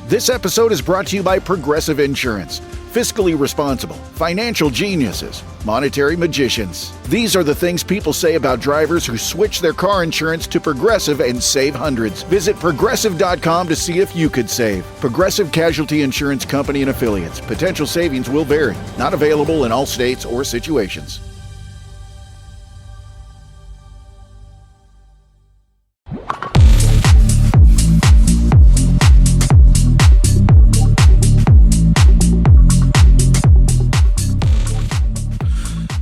This episode is brought to you by Progressive Insurance. Fiscally responsible, financial geniuses, monetary magicians. These are the things people say about drivers who switch their car insurance to Progressive and save hundreds. Visit Progressive.com to see if you could save. Progressive Casualty Insurance Company and Affiliates. Potential savings will vary. Not available in all states or situations.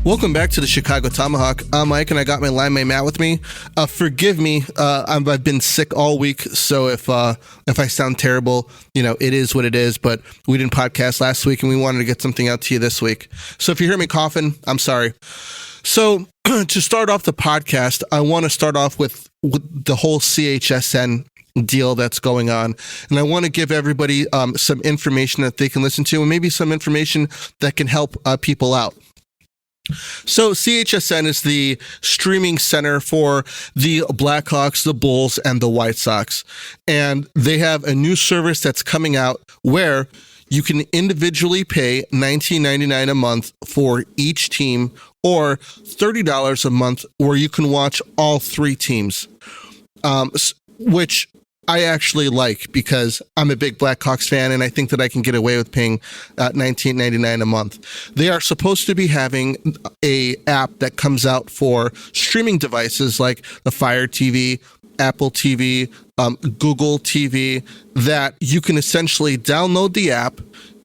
Welcome back to the Chicago Tomahawk. I'm Mike, and I got my linemate Matt with me. Forgive me, I've been sick all week, so if I sound terrible, it is what it is. But we didn't podcast last week, and we wanted to get something out to you this week. So if you hear me coughing, I'm sorry. So to start off the podcast, I want to start off with the whole CHSN deal that's going on, and I want to give everybody some information that they can listen to, and maybe some information that can help people out. So CHSN is the streaming center for the Blackhawks, the Bulls, and the White Sox. And they have a new service that's coming out where you can individually pay $19.99 a month for each team, or $30 a month where you can watch all three teams, which I actually like because I'm a big Blackhawks fan, and I think that I can get away with paying $19.99 a month. They are supposed to be having a app that comes out for streaming devices like the Fire TV, Apple TV, Google TV, that you can essentially download the app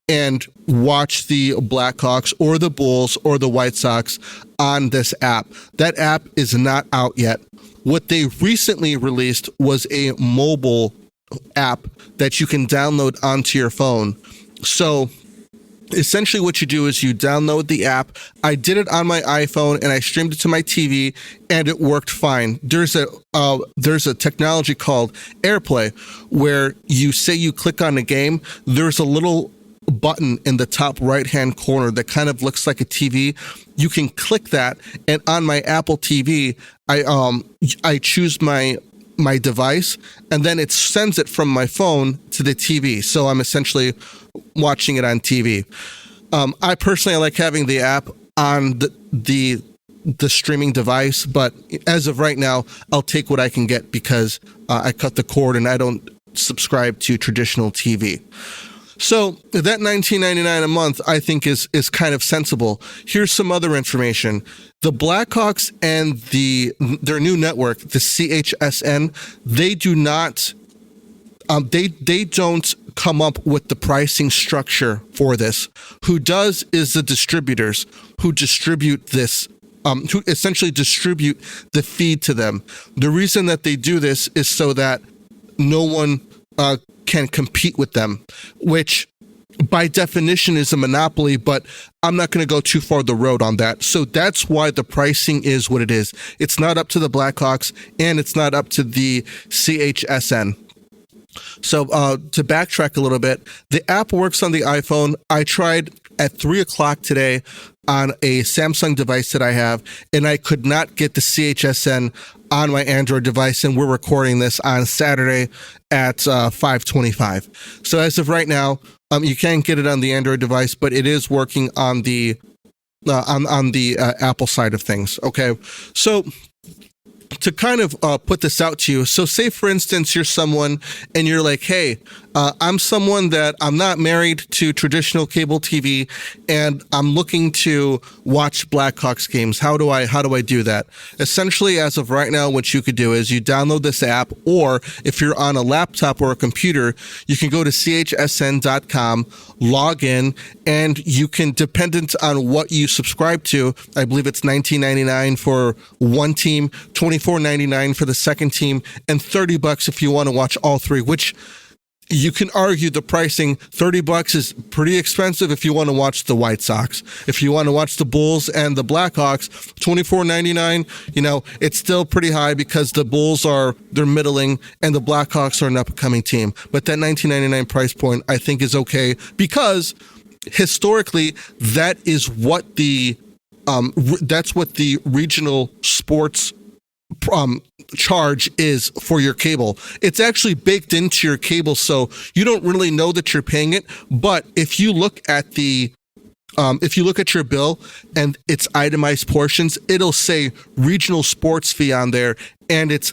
and watch the Blackhawks or the Bulls or the White Sox on this app. That app is not out yet. What they recently released was a mobile app that you can download onto your phone. So essentially what you do is you download the app. I did it on my iPhone and I streamed it to my TV and it worked fine. There's a technology called AirPlay where you click on a game, there's a little button in the top right hand corner that kind of looks like a TV. You can click that, and on my Apple TV, I choose my device, and then it sends it from my phone to the TV. So I'm essentially watching it on TV. I personally like having the app on the streaming device, but as of right now, I'll take what I can get because I cut the cord and I don't subscribe to traditional TV. So that $19.99 a month, I think, is kind of sensible. Here's some other information. The Blackhawks and their new network, the CHSN, they do not, they don't come up with the pricing structure for this. Who does is the distributors who distribute this, who essentially distribute the feed to them. The reason that they do this is so that no one can compete with them, which by definition is a monopoly, but I'm not going to go too far the road on that. So that's why the pricing is what it is. It's not up to the Blackhawks and it's not up to the CHSN. So to backtrack a little bit, the app works on the iPhone. I tried at 3:00 today on a Samsung device that I have, and I could not get the CHSN on my Android device, and we're recording this on Saturday at 5:25. So as of right now, you can't get it on the Android device, but it is working on the Apple side of things. Okay, so to kind of put this out to you, so say for instance you're someone and you're like, hey, I'm someone that I'm not married to traditional cable TV and I'm looking to watch Blackhawks games. How do I do that? Essentially, as of right now, what you could do is you download this app, or if you're on a laptop or a computer, you can go to chsn.com, log in, and you can, dependent on what you subscribe to, I believe it's $19.99 for one team, $24.99 for the second team, and $30 if you want to watch all three, which you can argue the pricing. $30 is pretty expensive if you want to watch the White Sox. If you want to watch the Bulls and the Blackhawks, $24.99, it's still pretty high because the Bulls they're middling and the Blackhawks are an up-and-coming team. But that $19.99 price point, I think, is okay because historically, that's what the regional sports charge is for your cable. It's actually baked into your cable, so you don't really know that you're paying it. But if you look at your bill and it's itemized portions, it'll say regional sports fee on there, and it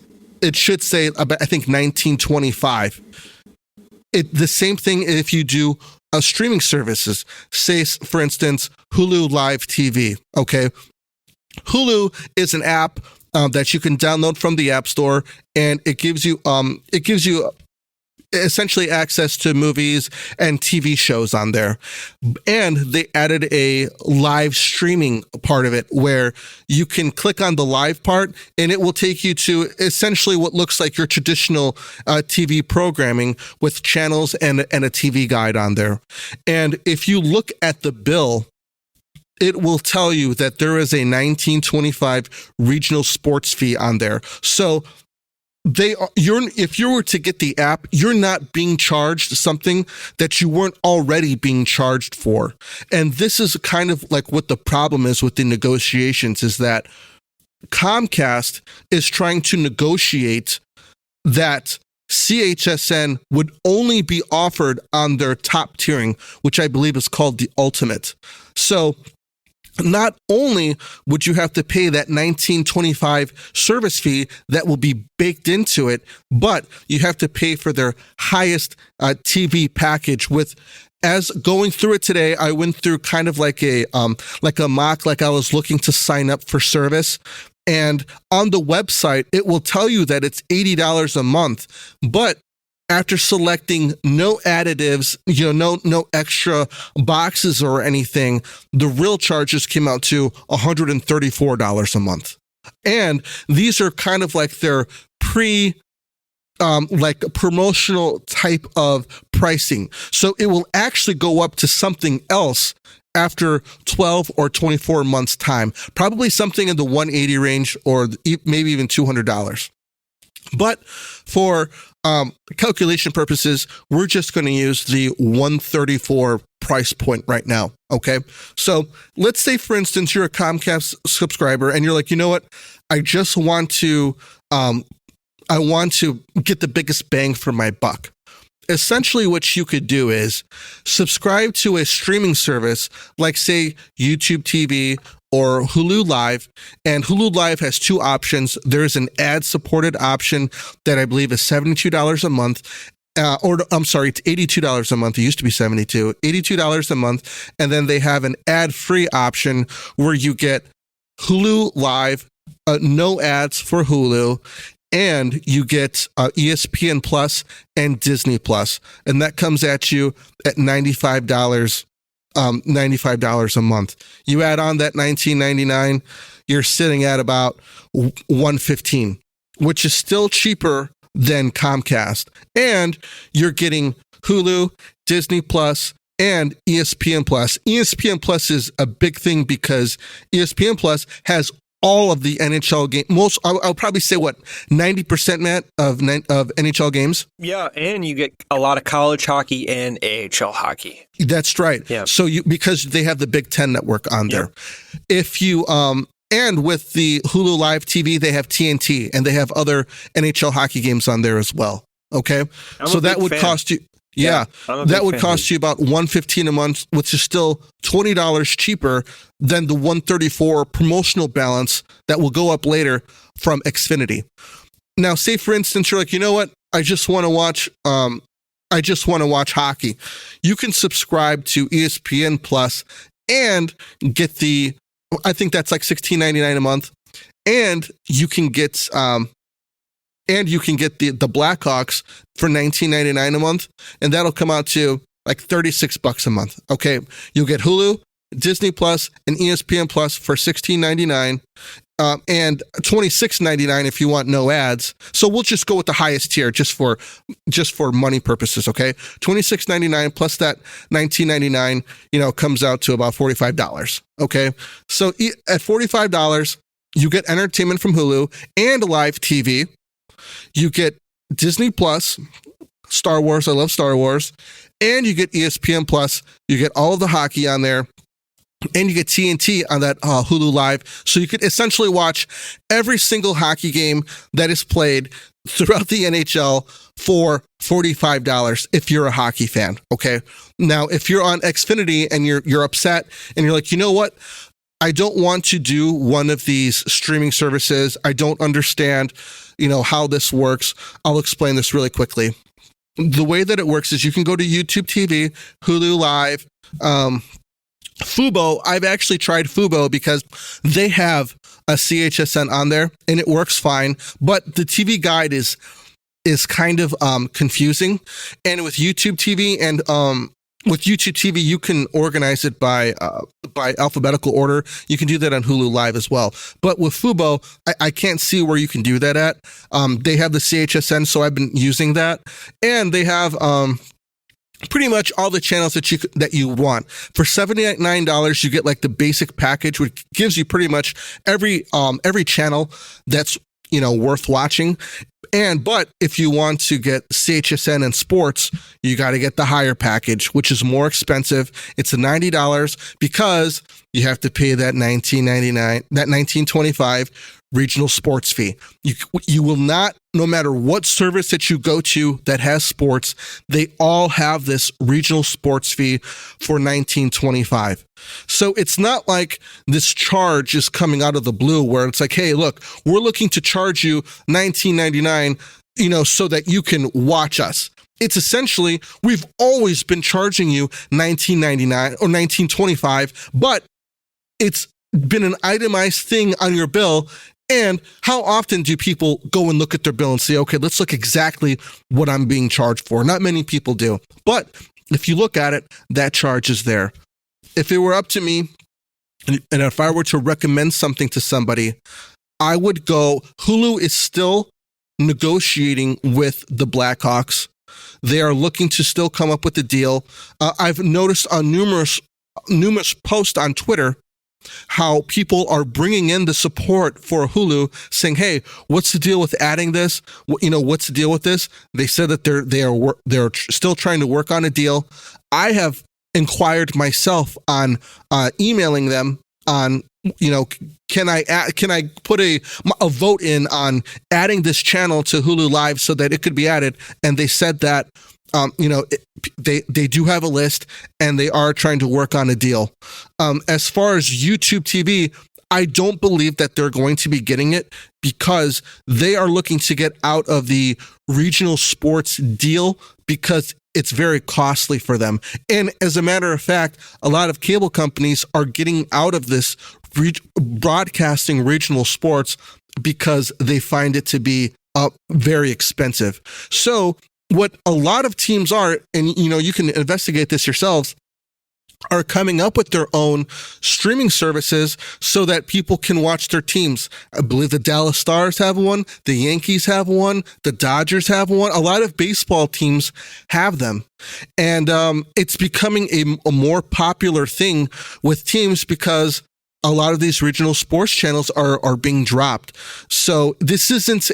should say about, I think, $19.25. The same thing if you do streaming services. Say, for instance, Hulu Live TV. Okay, Hulu is an app that you can download from the App Store, and it gives you essentially access to movies and TV shows on there. And they added a live streaming part of it where you can click on the live part and it will take you to essentially what looks like your traditional TV programming with channels and a TV guide on there. And if you look at the bill, it will tell you that there is a $19.25 regional sports fee on there. So if you were to get the app, you're not being charged something that you weren't already being charged for. And this is kind of like what the problem is with the negotiations, is that Comcast is trying to negotiate that CHSN would only be offered on their top tiering, which I believe is called the Ultimate. So not only would you have to pay that $19.25 service fee that will be baked into it, but you have to pay for their highest TV package. As going through it today, I went through kind of like a mock, like I was looking to sign up for service. And on the website, it will tell you that it's $80 a month, but after selecting no additives, no extra boxes or anything, the real charges came out to $134 a month. And these are kind of like their like promotional type of pricing. So it will actually go up to something else after 12 or 24 months time, probably something in the $180 range or maybe even $200. But for calculation purposes, we're just going to use the $134 price point right now. Okay. So let's say, for instance, you're a Comcast subscriber and you're like, you know what? I just want to, I want to get the biggest bang for my buck. Essentially, what you could do is subscribe to a streaming service like, say, YouTube TV or Hulu Live. And Hulu Live has two options. There is an ad-supported option that I believe is $72 a month. It's $82 a month. It used to be $72. $82 a month. And then they have an ad-free option where you get Hulu Live, no ads for Hulu, and you get ESPN Plus and Disney Plus, and that comes at you at $95 a month. You add on that $19.99, you're sitting at about $115, which is still cheaper than Comcast, and you're getting Hulu, Disney Plus, and ESPN Plus. ESPN Plus is a big thing because ESPN Plus has all of the NHL games. I'll probably say 90%, Matt, of NHL games. Yeah, and you get a lot of college hockey and AHL hockey. That's right. Yeah. So because they have the Big Ten network on there. If you and with the Hulu Live TV, they have TNT and they have other NHL hockey games on there as well. Okay, so that would cost you. Yeah, that would cost you about $115 a month, which is still $20 cheaper than the $134 promotional balance that will go up later from Xfinity. Now, say for instance, you're like, you know what? I just want to watch hockey. You can subscribe to ESPN Plus and get I think that's like $16.99 a month, and you can get the Blackhawks for $19.99 a month, and that'll come out to like $36 a month. Okay, you'll get Hulu, Disney Plus, and ESPN Plus for $16.99, and $26.99 if you want no ads. So we'll just go with the highest tier just for money purposes. Okay, $26.99 plus that $19.99, comes out to about $45. Okay, so at $45, you get entertainment from Hulu and live TV. You get Disney Plus, Star Wars. I love Star Wars. And you get ESPN Plus. You get all of the hockey on there. and you get TNT on that Hulu Live. So you could essentially watch every single hockey game that is played throughout the NHL for $45 if you're a hockey fan. Okay. Now, if you're on Xfinity and you're upset and you're like, you know what? I don't want to do one of these streaming services. I don't understand, how this works. I'll explain this really quickly. The way that it works is you can go to YouTube TV, Hulu Live, Fubo. I've actually tried Fubo because they have a CHSN on there and it works fine, but the TV guide is kind of confusing. And with YouTube TV you can organize it by alphabetical order. You can do that on Hulu Live as well. But with Fubo, I can't see where you can do that at. They have the CHSN, so I've been using that, and they have pretty much all the channels that you want. For $79, you get like the basic package, which gives you pretty much every channel that's worth watching. But if you want to get CHSN and sports, you got to get the higher package, which is more expensive. It's $90 because you have to pay that $19.25 regional sports fee. You will not, no matter what service that you go to that has sports, they all have this regional sports fee for $19.25. So it's not like this charge is coming out of the blue where it's like, hey, look, we're looking to charge you $19.99, so that you can watch us. It's essentially, we've always been charging you $19.99 or $19.25, but it's been an itemized thing on your bill. And how often do people go and look at their bill and say, okay, let's look exactly what I'm being charged for? Not many people do. But if you look at it, that charge is there. If it were up to me, and if I were to recommend something to somebody, I would go, Hulu is still negotiating with the Blackhawks. They are looking to still come up with a deal. I've noticed on numerous posts on Twitter how people are bringing in the support for Hulu, saying, "Hey, what's the deal with adding this? What's the deal with this?" They said that they're still trying to work on a deal. I have inquired myself on emailing them on, can I put a vote in on adding this channel to Hulu Live so that it could be added? And they said that they do have a list and they are trying to work on a deal. As far as YouTube TV, I don't believe that they're going to be getting it because they are looking to get out of the regional sports deal because it's very costly for them. And as a matter of fact, a lot of cable companies are getting out of this broadcasting regional sports because they find it to be very expensive. So what a lot of teams are, and you can investigate this yourselves, are coming up with their own streaming services so that people can watch their teams. I believe the Dallas Stars have one, the Yankees have one, the Dodgers have one. A lot of baseball teams have them. And it's becoming a more popular thing with teams because a lot of these regional sports channels are being dropped. So this isn't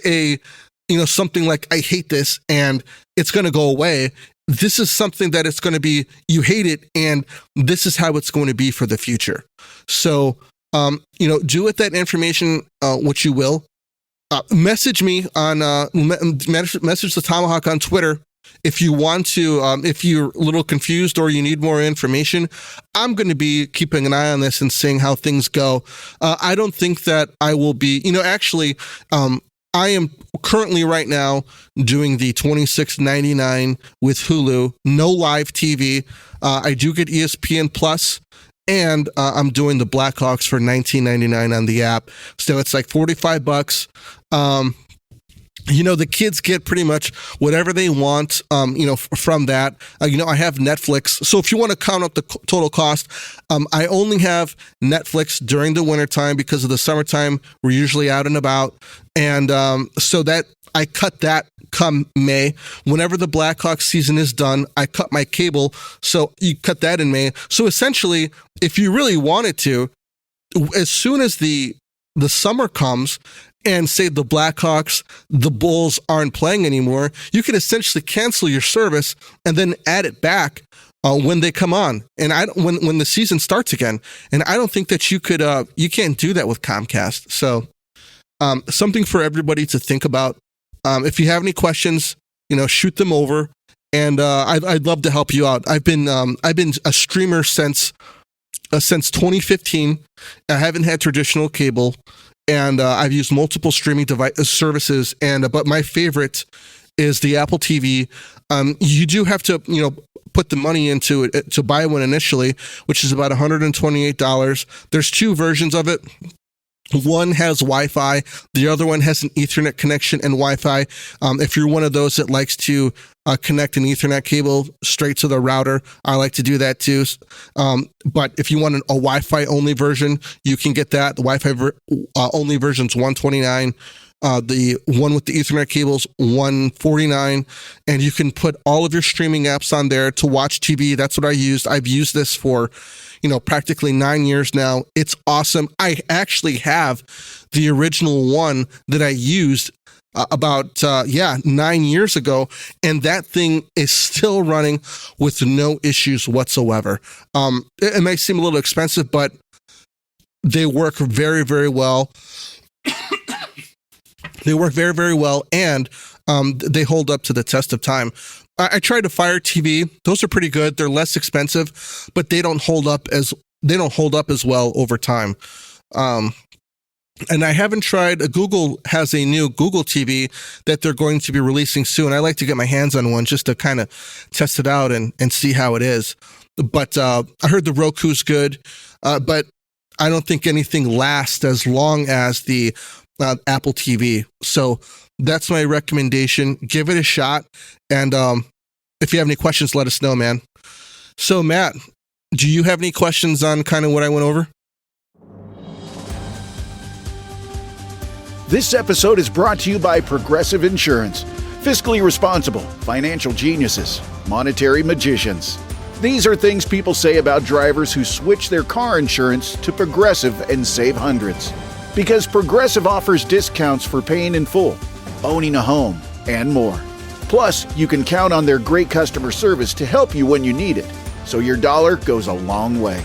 something like, I hate this and it's going to go away. This is something that it's going to be, you hate it, and this is how it's going to be for the future. So, do with that information what you will. Message me on, message the Tomahawk on Twitter if you want to, if you're a little confused or you need more information. I'm going to be keeping an eye on this and seeing how things go. I don't think that I will be, I am currently right now doing the $26.99 with Hulu, no live TV. I do get ESPN Plus, and I'm doing the Blackhawks for $19.99 on the app. So it's like $45. The kids get pretty much whatever they want, from that. I have Netflix. So if you want to count up the total cost, I only have Netflix during the wintertime because of the summertime. We're usually out and about. And so that I cut that come May. Whenever the Blackhawks season is done, I cut my cable. So you cut that in May. So essentially, if you really wanted to, as soon as the summer comes, and say the Blackhawks, the Bulls aren't playing anymore, you can essentially cancel your service and then add it back when they come on, and when the season starts again. And I don't think that you can't do that with Comcast. So something for everybody to think about. If you have any questions, shoot them over, and I'd love to help you out. I've been a streamer since 2015. I haven't had traditional cable, and I've used multiple streaming services. But my favorite is the Apple TV. You do have to, put the money into it to buy one initially, which is about $128. There's two versions of it. One has Wi-Fi. The other one has an Ethernet connection and Wi-Fi. If you're one of those that likes to connect an Ethernet cable straight to the router, I like to do that too. But if you want a Wi-Fi only version, you can get that. The Wi-Fi only version is $129. The one with the Ethernet cables, $149, and you can put all of your streaming apps on there to watch TV. That's what I used. I've used this for, practically 9 years now. It's awesome. I actually have the original one that I used about 9 years ago, and that thing is still running with no issues whatsoever. It may seem a little expensive, but they work very, very well. They work very, very well, and they hold up to the test of time. I tried a Fire TV; those are pretty good. They're less expensive, but they don't hold up as well over time. And I haven't tried. Google has a new Google TV that they're going to be releasing soon. I like to get my hands on one just to kind of test it out and see how it is. But I heard the Roku's good, but I don't think anything lasts as long as the Apple TV. So that's my recommendation. Give it a shot. And if you have any questions, let us know, man. So Matt, do you have any questions on kind of what I went over? This episode is brought to you by Progressive Insurance. Fiscally responsible, financial geniuses, monetary magicians. These are things people say about drivers who switch their car insurance to Progressive and save hundreds. Because Progressive offers discounts for paying in full, owning a home, and more. Plus, you can count on their great customer service to help you when you need it, so your dollar goes a long way.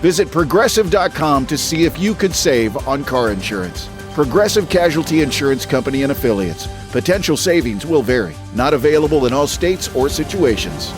Visit Progressive.com to see if you could save on car insurance. Progressive Casualty Insurance Company and Affiliates. Potential savings will vary. Not available in all states or situations.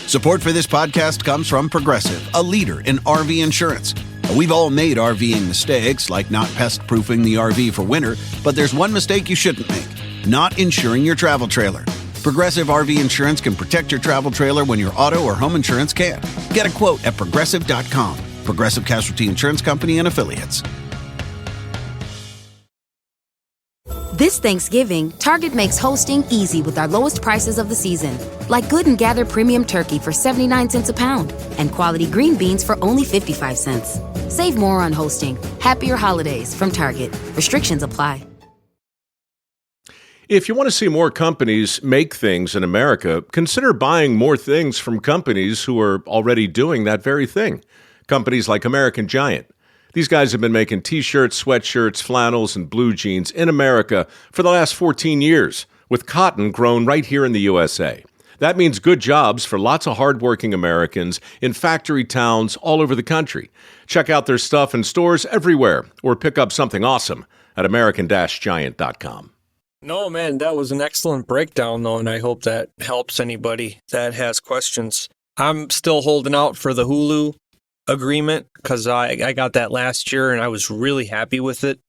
Support for this podcast comes from Progressive, a leader in RV insurance. We've all made RVing mistakes, like not pest-proofing the RV for winter, but there's one mistake you shouldn't make: not insuring your travel trailer. Progressive RV insurance can protect your travel trailer when your auto or home insurance can't. Get a quote at Progressive.com. Progressive Casualty Insurance Company and Affiliates. This Thanksgiving, Target makes hosting easy with our lowest prices of the season. Like Good and Gather premium turkey for 79 cents a pound and quality green beans for only 55 cents. Save more on hosting. Happier holidays from Target. Restrictions apply. If you want to see more companies make things in America, consider buying more things from companies who are already doing that very thing. Companies like American Giant. These guys have been making T-shirts, sweatshirts, flannels, and blue jeans in America for the last 14 years, with cotton grown right here in the USA. That means good jobs for lots of hardworking Americans in factory towns all over the country. Check out their stuff in stores everywhere, or pick up something awesome at American-Giant.com. No, man, that was an excellent breakdown, though, and I hope that helps anybody that has questions. I'm still holding out for the Hulu agreement because I got that last year and I was really happy with it.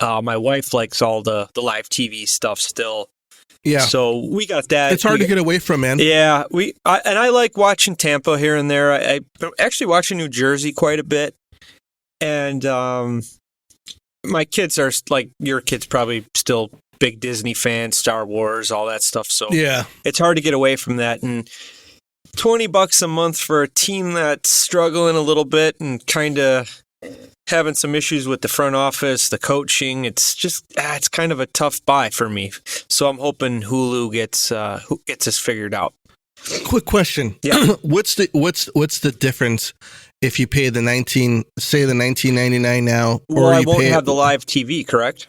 My wife likes all the live TV stuff still. Yeah. So we got that. It's hard to get away from, man. Yeah. I like watching Tampa here and there. I'm actually watching New Jersey quite a bit. And my kids are like your kids, probably still big Disney fans, Star Wars, all that stuff. So yeah, it's hard to get away from that. And $20 a month for a team that's struggling a little bit and kind of having some issues with the front office, the coaching. It's just it's kind of a tough buy for me. So I'm hoping Hulu gets this figured out. Quick question. Yeah. What's the difference if you pay the $19.99 now, Well, or I you won't pay have the live TV, correct?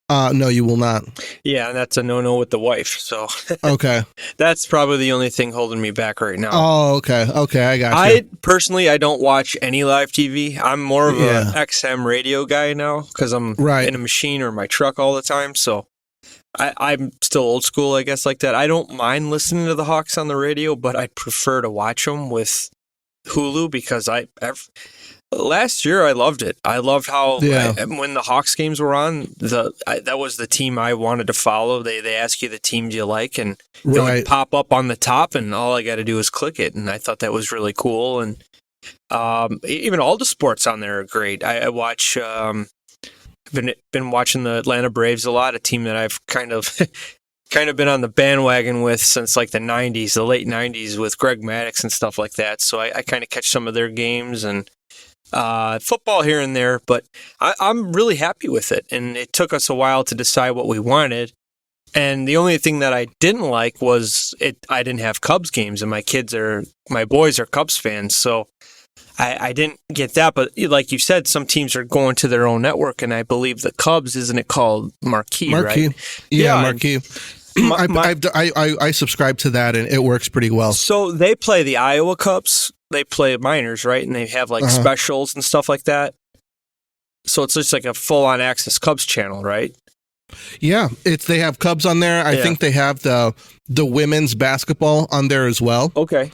No, you will not. Yeah, and that's a no-no with the wife. So Okay. that's probably the only thing holding me back right now. Oh, okay. Okay, I got you. I don't watch any live TV. I'm more of Yeah. a XM radio guy now because I'm Right. in a machine or my truck all the time. So I'm still old school, I guess, like that. I don't mind listening to the Hawks on the radio, but I prefer to watch them with Hulu because last year I loved it. I loved how when the Hawks games were on, that was the team I wanted to follow. They ask you the teams you like, and it would pop up on the top, and all I got to do is click it. And I thought that was really cool. And even all the sports on there are great. I watch. Been watching the Atlanta Braves a lot, a team that I've kind of been on the bandwagon with since like the '90s, the late '90s, with Greg Maddux and stuff like that. So I kind of catch some of their games and football here and there, but I'm really happy with it. And it took us a while to decide what we wanted. And the only thing that I didn't like was I didn't have Cubs games, and my boys are Cubs fans, so I didn't get that. But like you said, some teams are going to their own network, and I believe the Cubs, isn't it called Marquee, right? Yeah, Marquee. I subscribe to that, and it works pretty well. So they play the Iowa Cubs. They play minors, right? And they have like specials and stuff like that. So it's just like a full-on access Cubs channel, right? Yeah, they have Cubs on there. I think they have the women's basketball on there as well. Okay.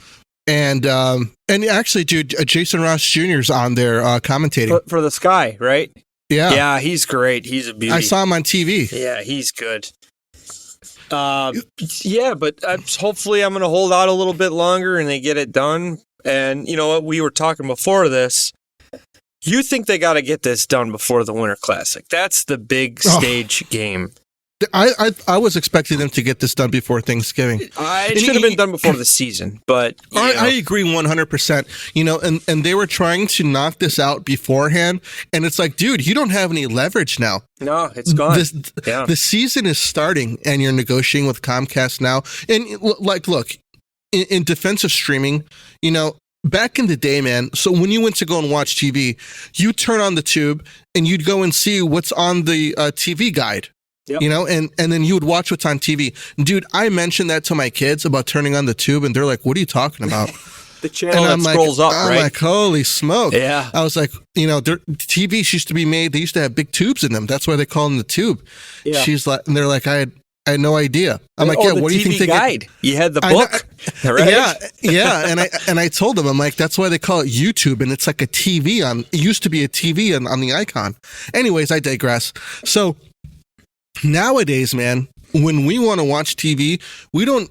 And actually, dude, Jason Ross Jr. is on there commentating for the Sky, right? Yeah, yeah, he's great. He's a beauty. I saw him on TV. Yeah, he's good. Yeah, but hopefully I'm going to hold out a little bit longer and they get it done. And you know what? We were talking before this. You think they got to get this done before the Winter Classic? That's the big stage game. I was expecting them to get this done before Thanksgiving. It should have been done before the season, but I agree 100%. You know, and they were trying to knock this out beforehand, and it's like, dude, you don't have any leverage now. No, it's gone. The season is starting, and you're negotiating with Comcast now. And like, look, in defense of streaming, you know, back in the day, man, so when you went to go and watch TV, you turn on the tube and you'd go and see what's on the TV guide. Yep. You know, and then you would watch what's on TV. Dude, I mentioned that to my kids about turning on the tube, and they're like, what are you talking about? The channel that scrolls up, right? I'm like, holy smoke. Yeah. I was like, you know, TVs used to be made, they used to have big tubes in them. That's why they call them the tube. Yeah. She's like, and they're like, I had no idea. I'm like, yeah, what do you think they guide? You had the book, right? Yeah. And I told them, I'm like, that's why they call it YouTube, and it's like a TV on. It used to be a TV on the icon. Anyways, I digress. So nowadays, man, when we want to watch TV, we don't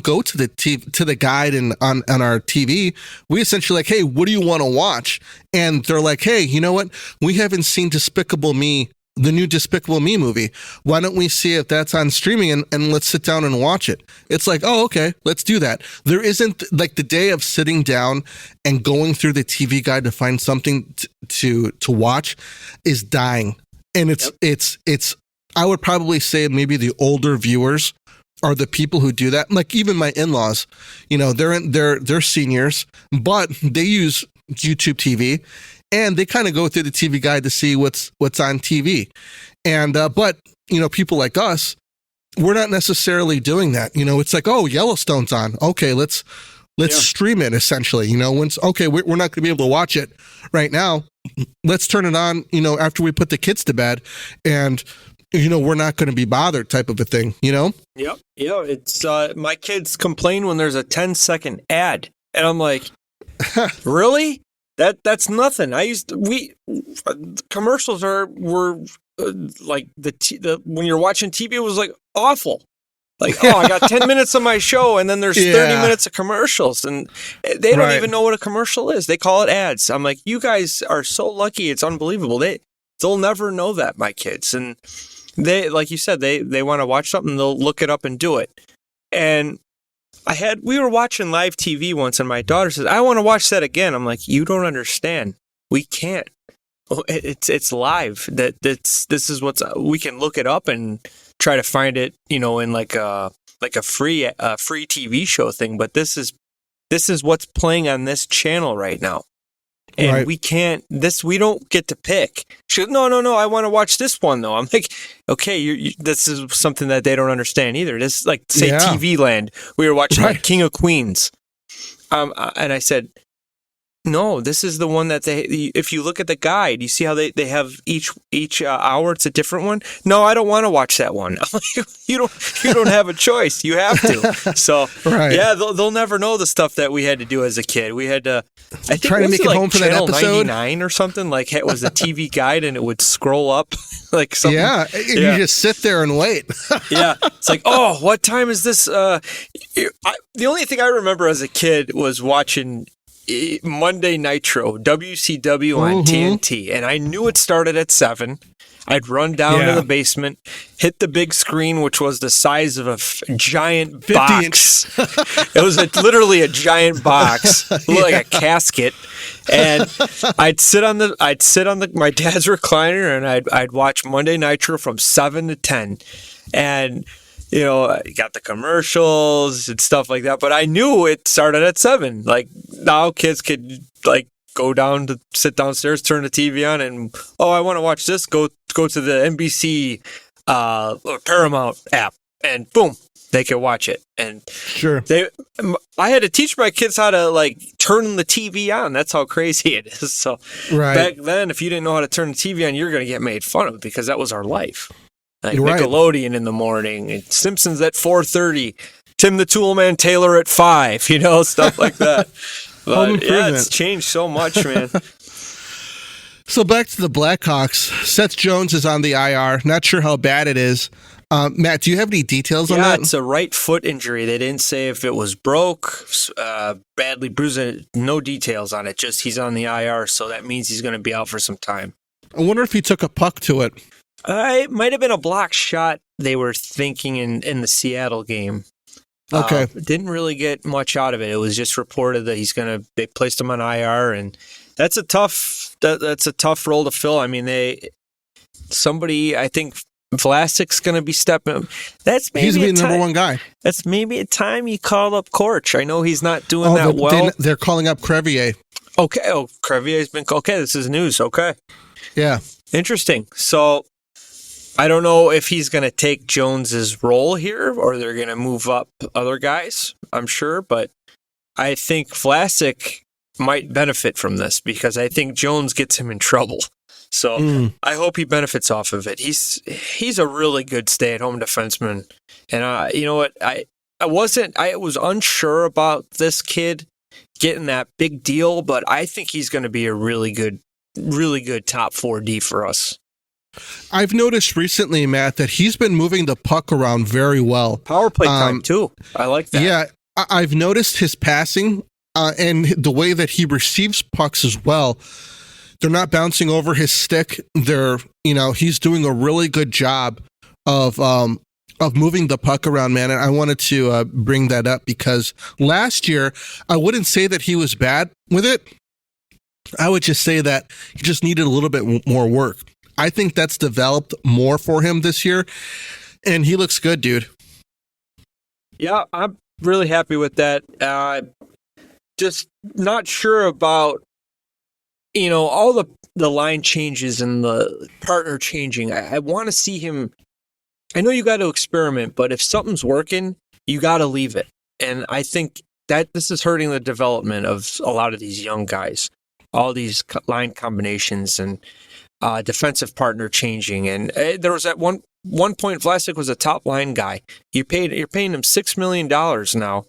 go to the guide and on our TV. We essentially like, hey, what do you want to watch? And they're like, hey, you know what? We haven't seen Despicable Me, the new Despicable Me movie. Why don't we see if that's on streaming and let's sit down and watch it? It's like, oh, okay, let's do that. There isn't like the day of sitting down and going through the TV guide to find something to watch is dying. And it's I would probably say maybe the older viewers are the people who do that. Like even my in-laws, you know, they're seniors, but they use YouTube TV, and they kind of go through the TV guide to see what's on TV. And but you know, people like us, we're not necessarily doing that. You know, it's like, oh, Yellowstone's on. Okay, let's stream it. Essentially, you know, we're not going to be able to watch it right now. Let's turn it on. You know, after we put the kids to bed, and you know, we're not going to be bothered, type of a thing. You know. Yep. Yeah. It's my kids complain when there's a 10-second ad, and I'm like, really? That's nothing. Commercials were like when you're watching TV, it was like awful. Like, oh, I got 10 minutes of my show, and then there's 30 minutes of commercials, and they don't even know what a commercial is. They call it ads. I'm like, you guys are so lucky. It's unbelievable. They'll never know that, my kids. And they, like you said, they want to watch something, they'll look it up and do it. And we were watching live TV once, and my daughter says, I want to watch that again. I'm like, you don't understand. We can't. It's live. This is we can look it up and try to find it, you know, in like a free TV show thing. But this is what's playing on this channel right now. And we don't get to pick. She goes, no, I want to watch this one though. I'm like, okay, this is something that they don't understand either. This is like, say, TV Land. We were watching like King of Queens. And I said, no, this is the one that if you look at the guide, you see how they have each hour, it's a different one. No, I don't want to watch that one. I'm like, you don't have a choice. You have to. So yeah, they'll never know the stuff that we had to do as a kid. We had to, I think, try to make it home for that Channel episode 99 or something. Like, it was a TV guide and it would scroll up like something. Yeah, and you just sit there and wait. Yeah, it's like, oh, what time is this? The only thing I remember as a kid was watching Monday Nitro, WCW on TNT, and I knew it started at 7. I'd run down to the basement, hit the big screen, which was the size of a giant box. It was literally a giant box, looked like a casket, and I'd sit on my dad's recliner, and I'd watch Monday Nitro from 7 to 10, and you got the commercials and stuff like that, but I knew it started at 7. Like, now kids could like go down to sit downstairs, turn the TV on, and I want to watch this. Go to the NBC or Paramount app, and boom, they could watch it. And I had to teach my kids how to like turn the TV on. That's how crazy it is. So back then, if you didn't know how to turn the TV on, you're going to get made fun of because that was our life. Like Nickelodeon in the morning, and Simpsons at 4:30, Tim the Toolman Taylor at 5, stuff like that. But yeah, it's changed so much, man. So back to the Blackhawks. Seth Jones is on the IR. Not sure how bad it is. Matt, do you have any details on that? Yeah, it's a right foot injury. They didn't say if it was broke, badly bruised. No details on it. Just he's on the IR, so that means he's going to be out for some time. I wonder if he took a puck to it. It might have been a block shot they were thinking in the Seattle game. Okay. Didn't really get much out of it. It was just reported that they placed him on IR, and that's a tough role to fill. I mean, I think Vlasic's going to be stepping. He's going to be the number one guy. That's maybe a time you call up Korch. I know he's not doing that well. They're calling up Crevier. Okay. Oh, Crevier's been okay. This is news. Okay. Yeah. Interesting. So, I don't know if he's going to take Jones's role here or they're going to move up other guys, I'm sure. But I think Vlasic might benefit from this because I think Jones gets him in trouble. So I hope he benefits off of it. He's a really good stay-at-home defenseman. And you know what? I was unsure about this kid getting that big deal, but I think he's going to be a really good top 4D for us. I've noticed recently, Matt, that he's been moving the puck around very well. Power play time, too. I like that. Yeah, I've noticed his passing and the way that he receives pucks as well. They're not bouncing over his stick. He's doing a really good job of moving the puck around, man. And I wanted to bring that up because last year, I wouldn't say that he was bad with it. I would just say that he just needed a little bit more work. I think that's developed more for him this year, and he looks good, dude. Yeah, I'm really happy with that. Just not sure about, all the line changes and the partner changing. I want to see him. I know you got to experiment, but if something's working, you got to leave it. And I think that this is hurting the development of a lot of these young guys, all these line combinations and defensive partner changing. And there was at one point, Vlasic was a top line guy. You're paying him $6 million now.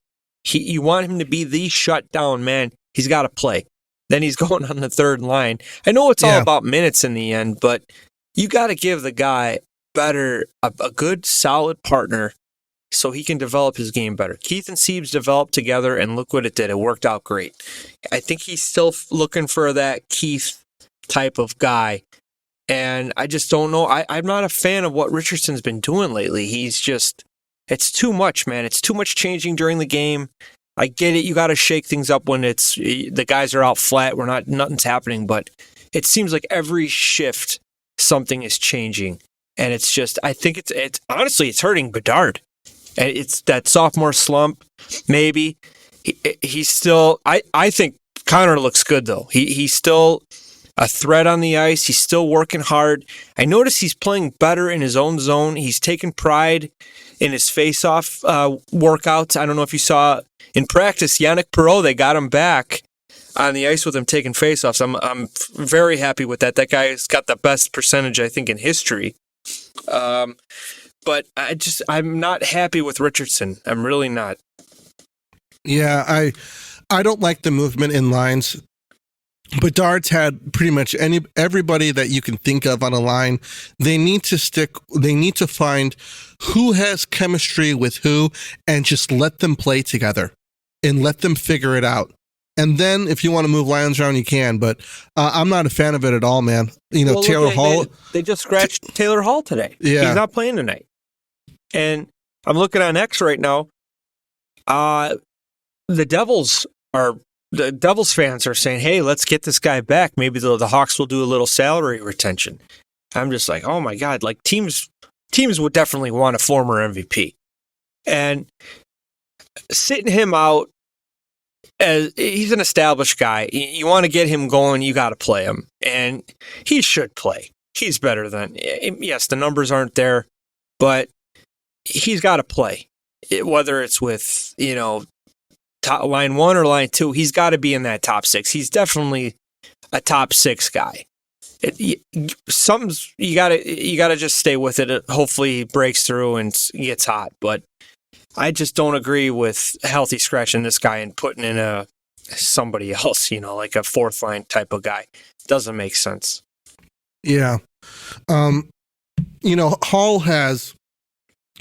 You want him to be the shutdown man. He's got to play. Then he's going on the third line. I know it's all about minutes in the end, but you got to give the guy a good, solid partner so he can develop his game better. Keith and Siebes developed together, and look what it did. It worked out great. I think he's still looking for that Keith type of guy. And I just don't know. I'm not a fan of what Richardson's been doing lately. It's too much, man. It's too much changing during the game. I get it. You got to shake things up when the guys are out flat. Nothing's happening. But it seems like every shift, something is changing. And it's just, I think it's honestly, it's hurting Bedard. And it's that sophomore slump, maybe. He's still, I think Connor looks good, though. He's still a threat on the ice. He's still working hard. I notice he's playing better in his own zone. He's taking pride in his face-off workouts. I don't know if you saw in practice, Yannick Perreault, they got him back on the ice with him taking face-offs. I'm very happy with that. That guy's got the best percentage, I think, in history. But I'm not happy with Richardson. I'm really not. Yeah, I don't like the movement in lines. Bedard's had pretty much everybody that you can think of on a line. They need to find who has chemistry with who and just let them play together and let them figure it out. And then if you want to move lines around, you can. But I'm not a fan of it at all, man. Taylor Hall. They just scratched Taylor Hall today. Yeah. He's not playing tonight. And I'm looking on X right now. The Devils fans are saying, hey, let's get this guy back. Maybe the Hawks will do a little salary retention. I'm just like, oh my God, like teams would definitely want a former MVP. And sitting him out, as he's an established guy, you want to get him going, you got to play him. And he should play. He's better than, yes, the numbers aren't there, but he's got to play. Whether it's with, top line 1 or line 2, he's got to be in that top 6. He's definitely a top 6 guy. You got to just stay with it. Hopefully he breaks through and gets hot. But I just don't agree with Healthy scratching this guy and putting in somebody else, like a fourth line type of guy. Doesn't make sense. Yeah. Hall has,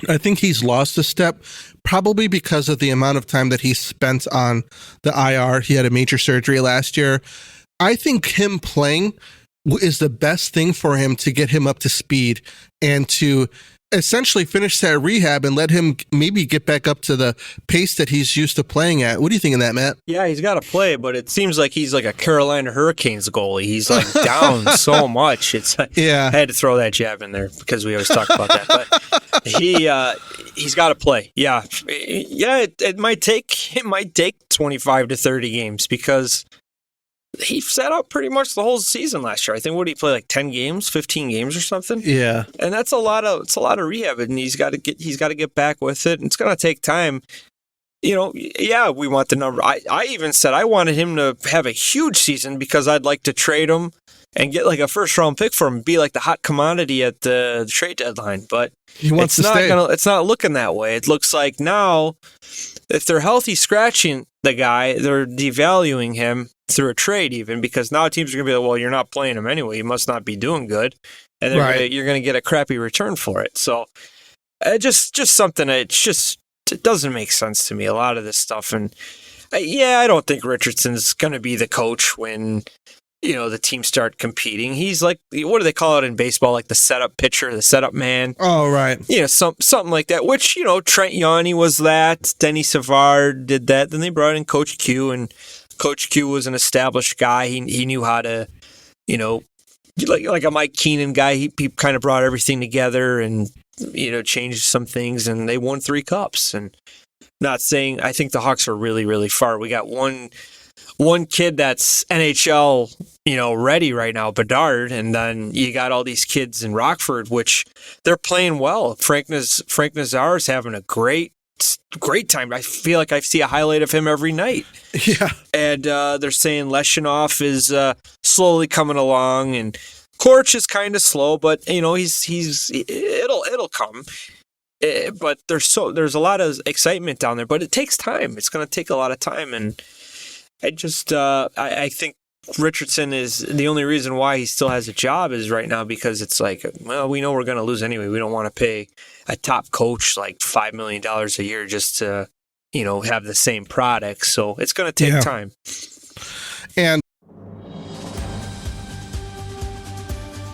I think he's lost a step, probably because of the amount of time that he spent on the IR. He had a major surgery last year. I think him playing is the best thing for him to get him up to speed and to essentially finish that rehab and let him maybe get back up to the pace that he's used to playing at. What do you think of that, Matt? Yeah, he's got to play, but it seems like he's like a Carolina Hurricanes goalie. He's like down so much. I had to throw that jab in there because we always talk about that. But he's got to play. Yeah, it might take 25 to 30 games because he sat out pretty much the whole season last year. I think, what did he play, like 10 games, 15 games or something? Yeah. And that's a lot of rehab, and he's got to get back with it. And it's going to take time. We want the number. I even said I wanted him to have a huge season because I'd like to trade him and get like a first round pick for him, be like the hot commodity at the trade deadline. But it's not looking that way. It looks like now, if they're healthy scratching the guy, they're devaluing him through a trade even, because now teams are going to be like, well, you're not playing him anyway. You must not be doing good. And you're going to get a crappy return for it. So just something that it doesn't make sense to me, a lot of this stuff. And I don't think Richardson's going to be the coach when, the teams start competing. He's like, what do they call it in baseball? Like the setup pitcher, the setup man. Oh, right. Something like that, which, Trent Yawney was that. Denny Savard did that. Then they brought in Coach Q, and Coach Q was an established guy. He knew how to, like a Mike Keenan guy. He kind of brought everything together and, changed some things, and they won 3 cups. And not saying, I think the Hawks are really, really far. We got one kid that's NHL, ready right now, Bedard, and then you got all these kids in Rockford, which they're playing well. Frank Nazar is having a great time. I feel like I see a highlight of him every night. Yeah. And they're saying Leshinov is slowly coming along, and Korch is kind of slow, but it'll come. But there's a lot of excitement down there, but it takes time. It's going to take a lot of time, and I think Richardson is the only reason why he still has a job is right now because it's like, well, we know we're going to lose anyway. We don't want to pay a top coach like $5 million a year just to, have the same product. So it's going to take time. And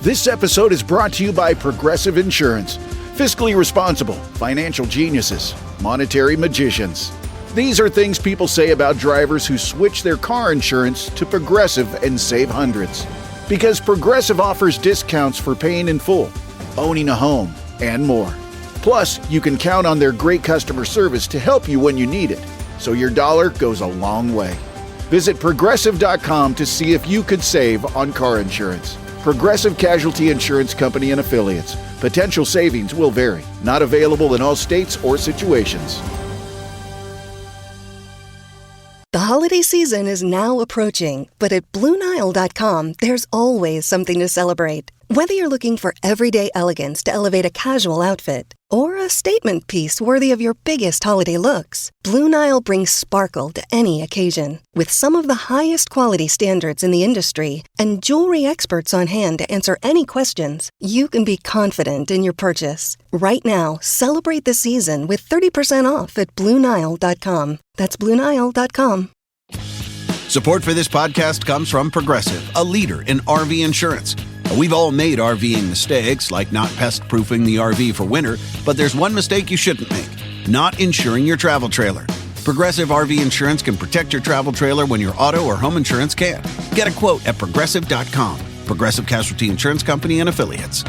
this episode is brought to you by Progressive Insurance. Fiscally responsible, financial geniuses, monetary magicians. These are things people say about drivers who switch their car insurance to Progressive and save hundreds. Because Progressive offers discounts for paying in full, owning a home, and more. Plus, you can count on their great customer service to help you when you need it, so your dollar goes a long way. Visit Progressive.com to see if you could save on car insurance. Progressive Casualty Insurance Company and Affiliates. Potential savings will vary. Not available in all states or situations. The holiday season is now approaching, but at BlueNile.com, there's always something to celebrate. Whether you're looking for everyday elegance to elevate a casual outfit or a statement piece worthy of your biggest holiday looks, Blue Nile brings sparkle to any occasion. With some of the highest quality standards in the industry and jewelry experts on hand to answer any questions, you can be confident in your purchase. Right now, celebrate the season with 30% off at BlueNile.com. That's BlueNile.com. Support for this podcast comes from Progressive, a leader in RV insurance. We've all made RVing mistakes, like not pest-proofing the RV for winter, but there's one mistake you shouldn't make: not insuring your travel trailer. Progressive RV Insurance can protect your travel trailer when your auto or home insurance can't. Get a quote at Progressive.com. Progressive Casualty Insurance Company and Affiliates.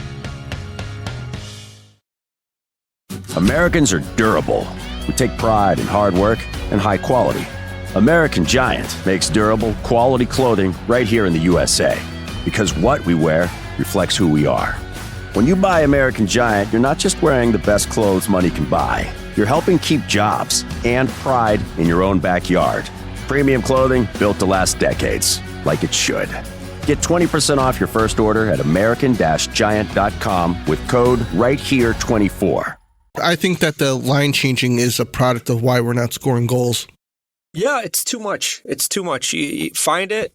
Americans are durable. We take pride in hard work and high quality. American Giant makes durable, quality clothing right here in the USA. Because what we wear reflects who we are. When you buy American Giant, you're not just wearing the best clothes money can buy. You're helping keep jobs and pride in your own backyard. Premium clothing built to last decades, like it should. Get 20% off your first order at American-Giant.com with code RightHere24. I think that the line changing is a product of why we're not scoring goals. Yeah, it's too much. It's too much. You find it,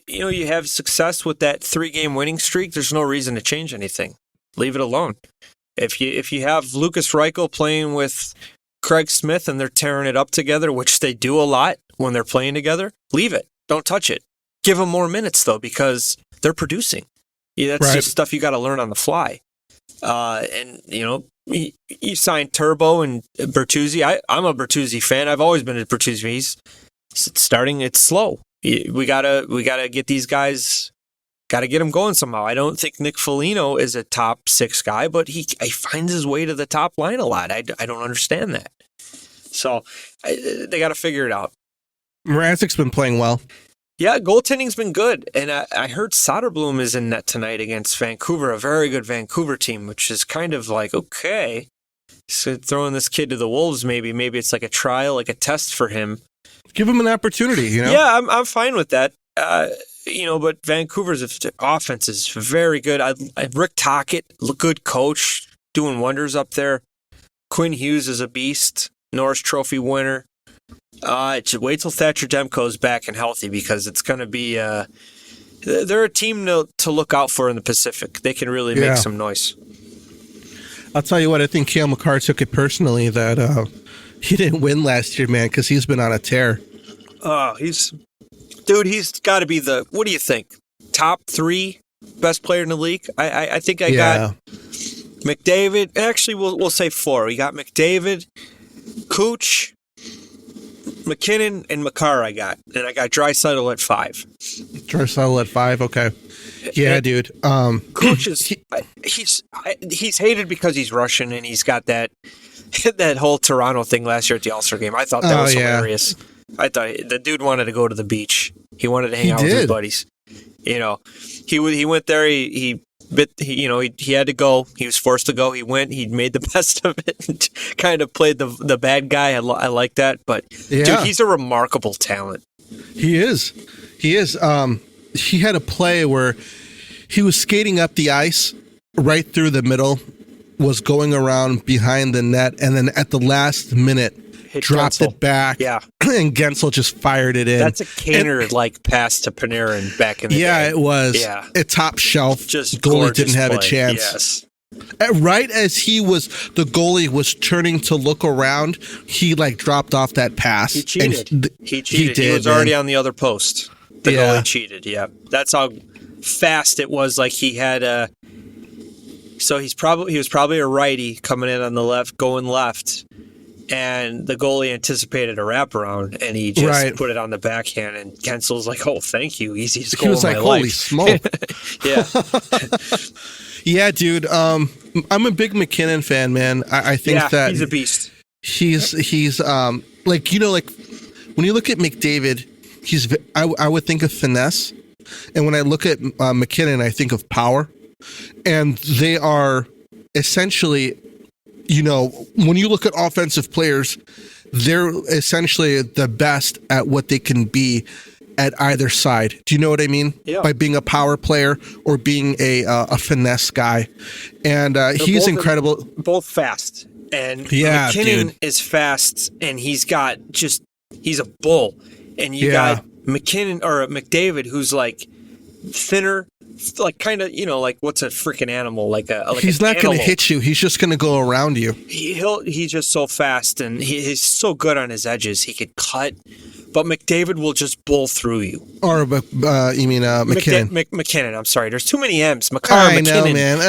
you have success with that 3-game winning streak. There's no reason to change anything. Leave it alone. If you have Lucas Reichel playing with Craig Smith and they're tearing it up together, which they do a lot when they're playing together, leave it. Don't touch it. Give them more minutes though, because they're producing. Yeah, that's just stuff you got to learn on the fly. You signed Turbo and Bertuzzi. I'm a Bertuzzi fan. I've always been a Bertuzzi. He's starting. It's slow. We gotta get these guys. Got to get them going somehow. I don't think Nick Foligno is a top 6 guy, but he finds his way to the top line a lot. I don't understand that. So they got to figure it out. Mrazek's been playing well. Yeah, goaltending's been good. And I heard Soderblom is in net tonight against Vancouver, a very good Vancouver team, which is kind of like, okay, so throwing this kid to the Wolves, maybe it's like a trial, like a test for him. Give him an opportunity, Yeah, I'm fine with that. But Vancouver's offense is very good. Rick Tocchet, good coach, doing wonders up there. Quinn Hughes is a beast, Norris Trophy winner. Wait till Thatcher Demko's back and healthy, because it's going to be they're a team to look out for in the Pacific. They can really make some noise. I'll tell you what, I think Cale Makar took it personally that he didn't win last year, man, because he's been on a tear. He's got to be what do you think? Top 3 best player in the league? I think I got McDavid. Actually, we'll say 4. We got McDavid, Cooch, McKinnon, and Makar I got. And I got Draisaitl at 5. Draisaitl at 5, okay. Yeah, dude. Cooch is he's hated because he's Russian, and he's got that whole Toronto thing last year at the All-Star game. I thought that was hilarious. I thought the dude wanted to go to the beach. He wanted to hang out with his buddies. He went there. He had to go. He was forced to go. He went. He made the best of it. And kind of played the bad guy. I like that. But dude, he's a remarkable talent. He is. He had a play where he was skating up the ice right through the middle, was going around behind the net, and then at the last minute dropped it back. Yeah. And Gensel just fired it in. That's a Kaner-like pass to Panarin back in the day. Yeah, it was. Yeah. A top shelf. Just goalie didn't have a chance. Yes. Right as the goalie was turning to look around, he dropped off that pass. He cheated. He cheated. He was already on the other post. The goalie cheated. Yeah. That's how fast it was. Like he had so he was probably a righty coming in on the left, going left. And the goalie anticipated a wraparound, and he just put it on the backhand. And Gensel's like, "Oh, thank you, easiest goal of my life." He was like, "Holy smoke!" Yeah, dude. I'm a big McKinnon fan, man. I think that he's a beast. He's when you look at McDavid, I would think of finesse, and when I look at McKinnon, I think of power, and they are essentially, when you look at offensive players, they're essentially the best at what they can be at either side. Do you know what I mean? Yeah. By being a power player or being a finesse guy. And he's incredible. Both fast. And yeah, McKinnon dude. is fast, and he's a bull. And you got McKinnon or McDavid, who's like thinner, like kind of, like what's a freaking animal? He's not going to hit you. He's just going to go around you. He's just so fast, and he's so good on his edges. He could cut, but McDavid will just bull through you. Or you mean McKinnon? McKinnon. I'm sorry. There's too many M's. McCarr, McKinnon. Know, man.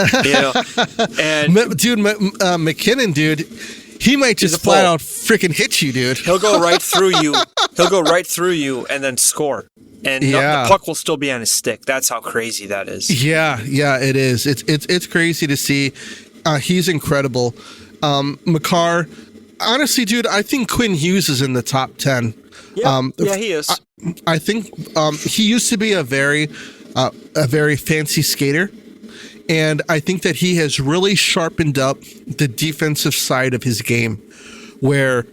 And dude, McKinnon, dude. He might just flat out freaking hit you, dude. He'll go right through you. He'll go right through you and then score. And the puck will still be on his stick. That's how crazy that is. Yeah, it is. It's crazy to see. He's incredible. McCarr, honestly, dude, I think Quinn Hughes is in the top 10. Yeah, he is. I think he used to be a very fancy skater. And I think that he has really sharpened up the defensive side of his game, where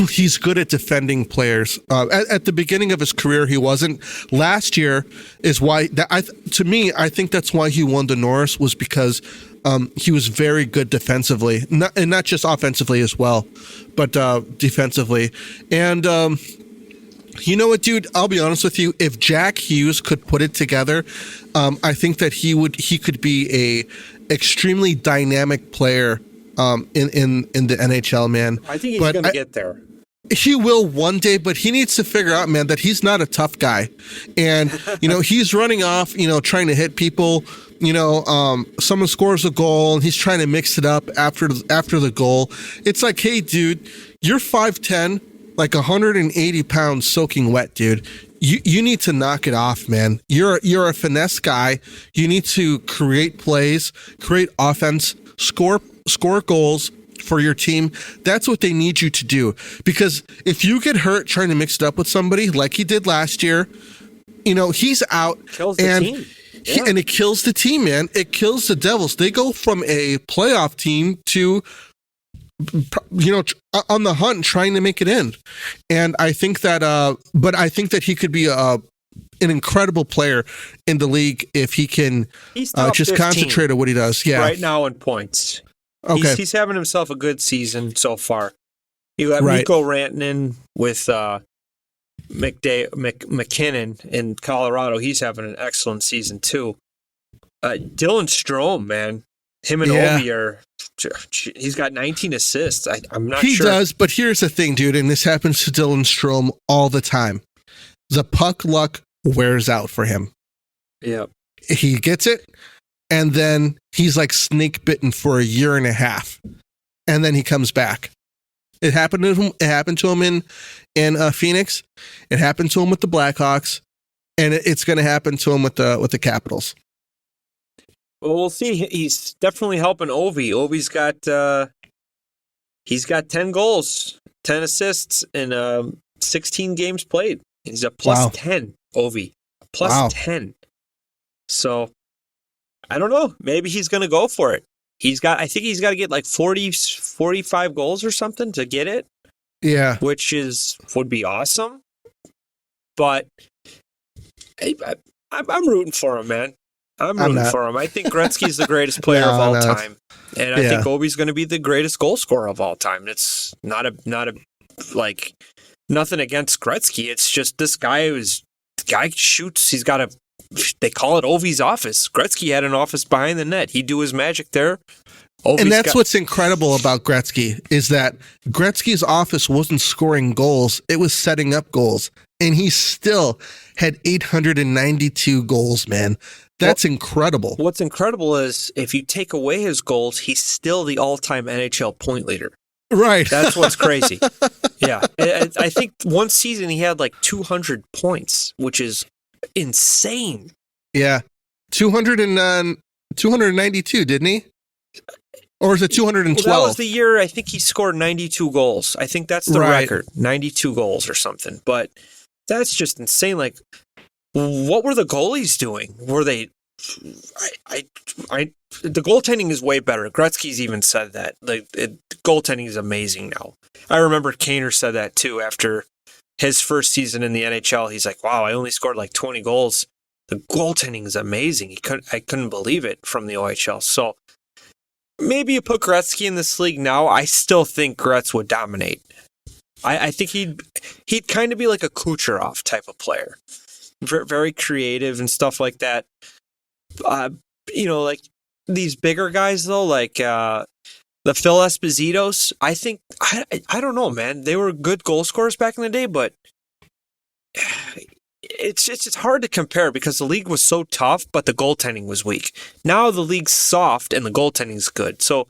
he's good at defending players. At the beginning of his career, he wasn't. Last year is why. To me, I think that's why he won the Norris, was because he was very good defensively, and not just offensively as well, but defensively. And you know what, dude? I'll be honest with you. If Jack Hughes could put it together, I think that he could be a extremely dynamic player in the NHL, man. I think he's going to get there. He will one day, but he needs to figure out, man, that he's not a tough guy. And, he's running off, trying to hit people. Someone scores a goal and he's trying to mix it up after the goal. It's like, hey, dude, you're 5'10", like 180 pounds soaking wet, dude. You need to knock it off, man. You're a finesse guy. You need to create plays, create offense, score goals for your team. That's what they need you to do. Because if you get hurt trying to mix it up with somebody like he did last year, he's out. Kills the team. And it kills the team, man. It kills the Devils. They go from a playoff team to on the hunt trying to make it in. And I think that he could be an incredible player in the league if he can just concentrate on what he does. Yeah. Right now in points. Okay. He's having himself a good season so far. You got Mikko Rantanen with McKinnon in Colorado. He's having an excellent season too. Dylan Strome, man. Him and Ovi he's got 19 assists. I'm not sure. He does, but here's the thing, dude, and this happens to Dylan Strome all the time. The puck luck wears out for him. Yeah. He gets it, and then he's like snake bitten for a year and a half, and then he comes back. It happened to him. It happened to him in Phoenix. It happened to him with the Blackhawks, and it's going to happen to him with the Capitals. Well, we'll see. He's definitely helping Ovi. Ovi's got 10 goals, 10 assists in 16 games played. He's a plus 10, Ovi. Plus 10. So, I don't know. Maybe he's going to go for it. I think he's got to get like 45 goals or something to get it. Yeah. Which would be awesome. But I'm rooting for him, man. I'm rooting for him. I think Gretzky's the greatest player of all time. And I think Ovi's going to be the greatest goal scorer of all time. It's not a nothing against Gretzky. It's just this guy shoots. They call it Ovi's office. Gretzky had an office behind the net. He'd do his magic there. And that's what's incredible about Gretzky, is that Gretzky's office wasn't scoring goals. It was setting up goals. And he still had 892 goals, man. That's incredible. What's incredible is if you take away his goals, he's still the all-time NHL point leader. Right. That's what's crazy. Yeah. I think one season he had like 200 points, which is insane. Yeah. 292, didn't he? Or is it 212? Well, that was the year I think he scored 92 goals. I think that's the record. 92 goals or something. But That's just insane. Like, what were the goalies doing? Were they? The goaltending is way better. Gretzky's even said that. Goaltending is amazing now. I remember Kaner said that too after his first season in the NHL. He's like, "Wow, I only scored like 20 goals. The goaltending is amazing." I couldn't believe it from the OHL. So maybe you put Gretzky in this league now. I still think Gretz would dominate. I think he'd kind of be like a Kucherov type of player, very creative and stuff like that. Like these bigger guys though, like the Phil Espositos. I think I don't know, man. They were good goal scorers back in the day, but it's hard to compare because the league was so tough, but the goaltending was weak. Now the league's soft and the goaltending's good. So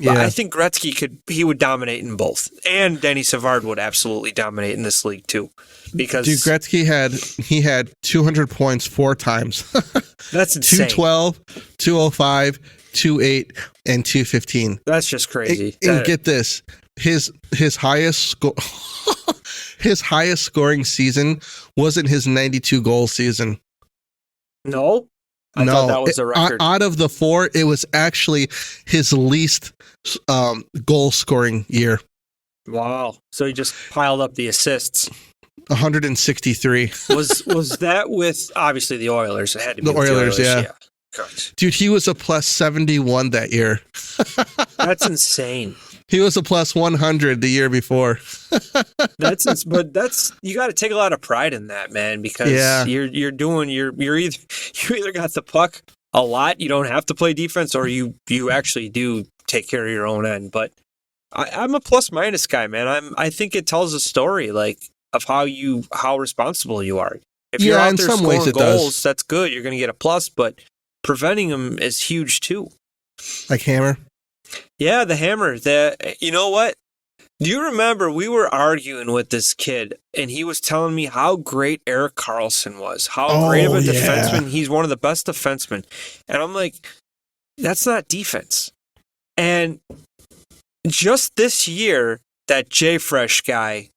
I think Gretzky would dominate in both, and Denny Savard would absolutely dominate in this league too. Because Gretzky had 200 points 4 times. That's insane. 212, 205, 28, and 215. That's just crazy. And get this, his highest his highest scoring season wasn't his 92 goal season. No. I thought that was a record. Out of the 4, it was actually his least goal scoring year. Wow. So he just piled up the assists. 163. Was that with obviously the Oilers? It had to be the Oilers, yeah. Correct. Dude, he was a plus 71 that year. That's insane. He was a plus 100 the year before. But you got to take a lot of pride in that, man, because you're either got the puck a lot, you don't have to play defense, or you actually do take care of your own end. But I'm a plus minus guy, man. I think it tells a story like of how responsible you are. If you're out there scoring goals, that's good. You're going to get a plus, but preventing them is huge too. Like Hammer. Yeah, the Hammer. You know what? Do you remember we were arguing with this kid, and he was telling me how great Erik Karlsson was, how great of a defenseman. He's one of the best defensemen. And I'm like, that's not defense. And just this year, that JFresh guy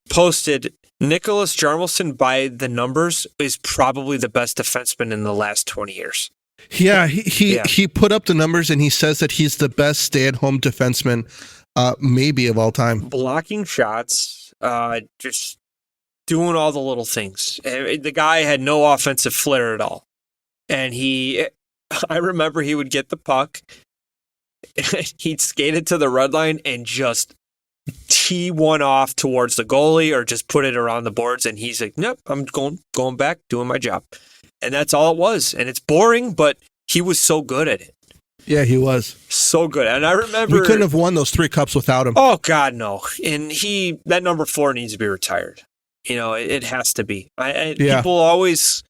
posted Nicholas Jarmelson by the numbers is probably the best defenseman in the last 20 years. Yeah, he put up the numbers, and he says that he's the best stay-at-home defenseman maybe of all time. Blocking shots, just doing all the little things. The guy had no offensive flair at all. And I remember he would get the puck, he'd skate it to the red line and just tee one off towards the goalie or just put it around the boards. And he's like, nope, I'm going back, doing my job. And that's all it was. And it's boring, but he was so good at it. Yeah, he was. So good. And I remember... We couldn't have won those 3 cups without him. Oh, God, no. And that number 4 needs to be retired. It has to be. People always,